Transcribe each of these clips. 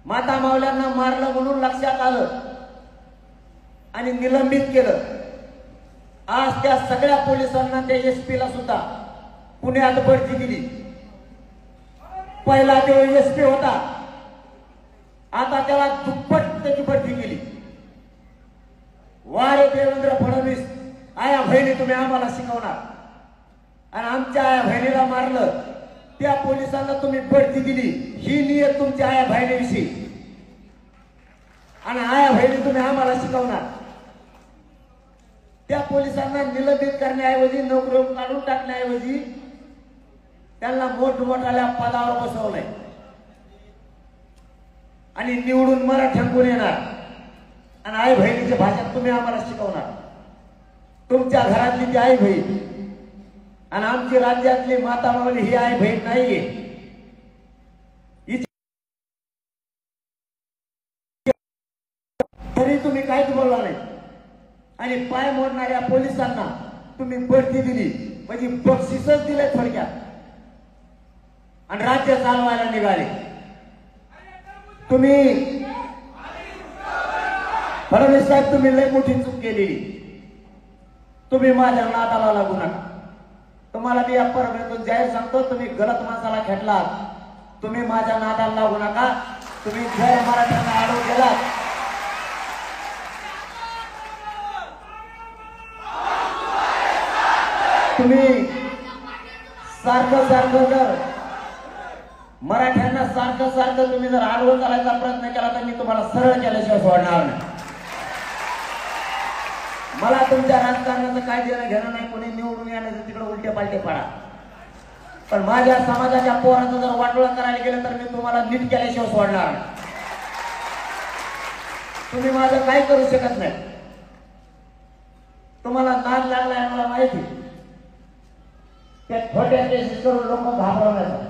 माता मावल्यांना मारलं म्हणून लक्षात आलं आणि निलंबित केलं। आज त्या सगळ्या पोलिसांना त्या एसपी ला सुद्धा पुण्यात बढती दिली। पहिला तो एसपी होता, आता त्याला दुप्पट त्याची बढती केली। वारे देवेंद्र फडणवीस, आया बहिणी तुम्ही आम्हाला शिकवणार आणि आमच्या आया बहिणीला मारलं, त्या पोलिसांना तुम्ही बढती दिली, ही नियत तुमच्या आया बहिणीविषयी आणि आया बहिणी तुम्ही आम्हाला शिकवणार। त्या पोलिसांना निलंबित करण्याऐवजी, नोकरीवरून काढून टाकण्याऐवजी त्यांना मोठमोठ्या पदावर बसवलंय आणि निवडून मराठ्यांकडून येणार आणि आई बहिणीच्या भाषेत तुम्ही आम्हाला शिकवणार। तुमच्या घरातली ती आई बहीण आणि आमची राज्यातली माता मावली ही आई बहीण नाहीये। तरी तुम्ही काहीच बोलला नाही आणि पाय मोडणाऱ्या पोलिसांना तुम्ही बढती दिली, म्हणजे बक्षीसच दिले थोडक्यात आणि राज्य चालवायला निघाले। तुम्ही फडणवीस साहेब, तुम्ही लय मोठी चूक केलेली। तुम्ही माझ्या नादाला लागू नका। तुम्हाला मी या परमेतून जाहीर सांगतो, तुम्ही गलत माणसाला खेटलात, तुम्ही माझ्या नादाला लागू नका। तुम्ही जय मराठ्यांना आडव केलात, तुम्ही सारखं जर मराठ्यांना सारखं तुम्ही जर आडवं करायचा प्रयत्न केला तर मी तुम्हाला सरळ केल्याशिवाय सोडणार नाही। मला तुमच्या राजकारणाचं काय देणं घेणं नाही, कोणी निवडून येण्याचं तिकडे उलटे पालटे पाडा, पण माझ्या समाजाच्या पोरांचं जर वाटोळं करायला गेलं तर मी तुम्हाला नीट केल्याशिवाय सोडणार नाही। तुम्ही माझं काय करू शकत नाही। तुम्हाला नाद लागलाय मला माहिती, त्या छोट्या केसेस करून लोक घाबरवण्याचा।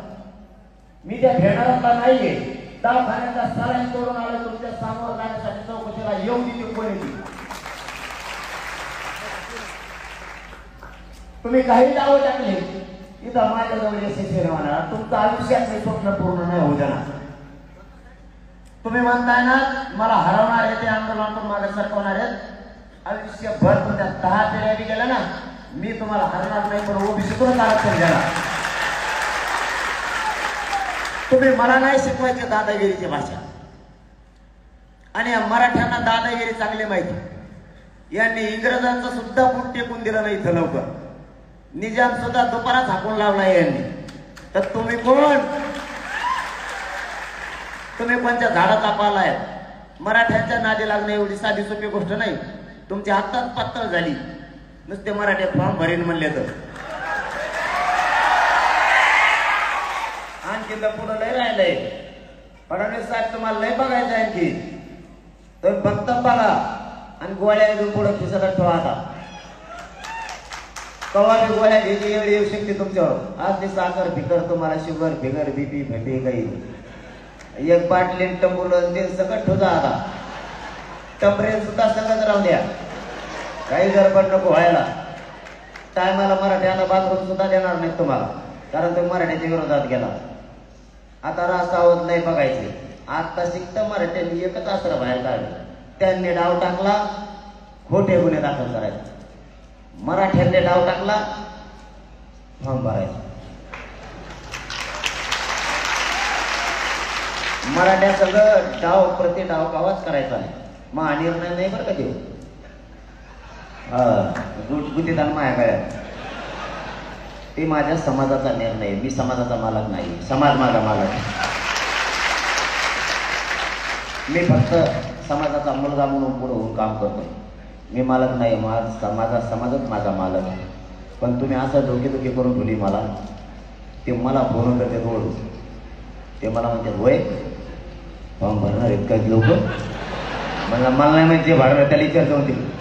मी त्या भेटणाऱ्याला नाहीये, दवाखान्याचा सलाईन करून आलो तुमच्या सामोर जाण्यासाठी चौकशीला येऊ दिली कोणी। तुम्ही काही दावे टाकले इथं माझ्याजवळ यशस्वी होणार, तुमचं आयुष्यातले स्वप्न पूर्ण नाही होऊ देणार। तुम्ही म्हणताय ना मला हरवणार आहे, ते आंदोलनातून मला सरकवणार आहेत, आयुष्यभर तुमच्या 10 पिढ्या गेल्या ना, मी तुम्हाला हरणार नाही, पण ओबीसीतून आरक्षण देणार। तुम्ही मला नाही शिकवायचे दादागिरीची भाषा आणि मराठ्यांना दादागिरी चांगली माहिती। यांनी इंग्रजांचं सुद्धा बूट टेकून दिलं नाही इथं लवकर, निजाम सुद्धा दुपारात हाकून लावला यांनी। तर तुम्ही कोण? तुम्ही कोणत्या झाडाचा पाला आहे? मराठ्यांच्या नादी लागणं एवढी साधी सोपी गोष्ट नाही। तुमच्या हातात पातळ झाली, नुसते मराठी फॉर्म भरीन म्हणले तर आणखी तर पुढं लय राहिलंय। फडणवीस साहेब तुम्हाला लय बघायचं आणखी, तुम्ही फक्त बघा आणि गोळ्या घेऊन पुढे खिशाला ठेवा। आता कवा बी गोळ्या घ्यायची एवढी येऊ शकते तुमच्यावर। आज ती साखर फिकर, तुम्हाला शुगर फिगर बीपी फॅटी काही एक बाटली टंबुलं ते सगळं ठेवता। आता टंबरेल सुद्धा सगळंच राहू द्या, काही गडबड नको व्हायला। टायमाला मराठ्यांना बाथरूम सुद्धा देणार नाही तुम्हाला, कारण तुम्ही मराठ्याच्या विरोधात गेला। आता रासावत नाही बघायचे, आता शिकत मराठ्यांनी एकच आसरा बाहेर काढलं, त्यांनी डाव टाकला, खोटे गुन्हे दाखल करायचे। मराठ्यांनी डाव टाकला, फॉर्म भरायचा। मराठ्या सगळं डाव प्रति डाव कावाच करायचा आहे, महानिर्णय नाही बरं का देऊ। गुटीदान माया काय, ते माझ्या समाजाचा निर्णय, मी समाजाचा मालक नाही, समाज माझा मालक। मी फक्त समाजाचा मुलगा म्हणून पुढे होऊन काम करतो, मी मालक नाही। माझा समाजच माझा मालक आहे। पण तुम्ही असं धोके करून ठेवली मला, ते मला फोन करते रोज, ते मला म्हणतात होय फॉर्म भरणार आहेत काही लोक, मला नाही माहिती, जे भरणार त्याला विचार जाऊन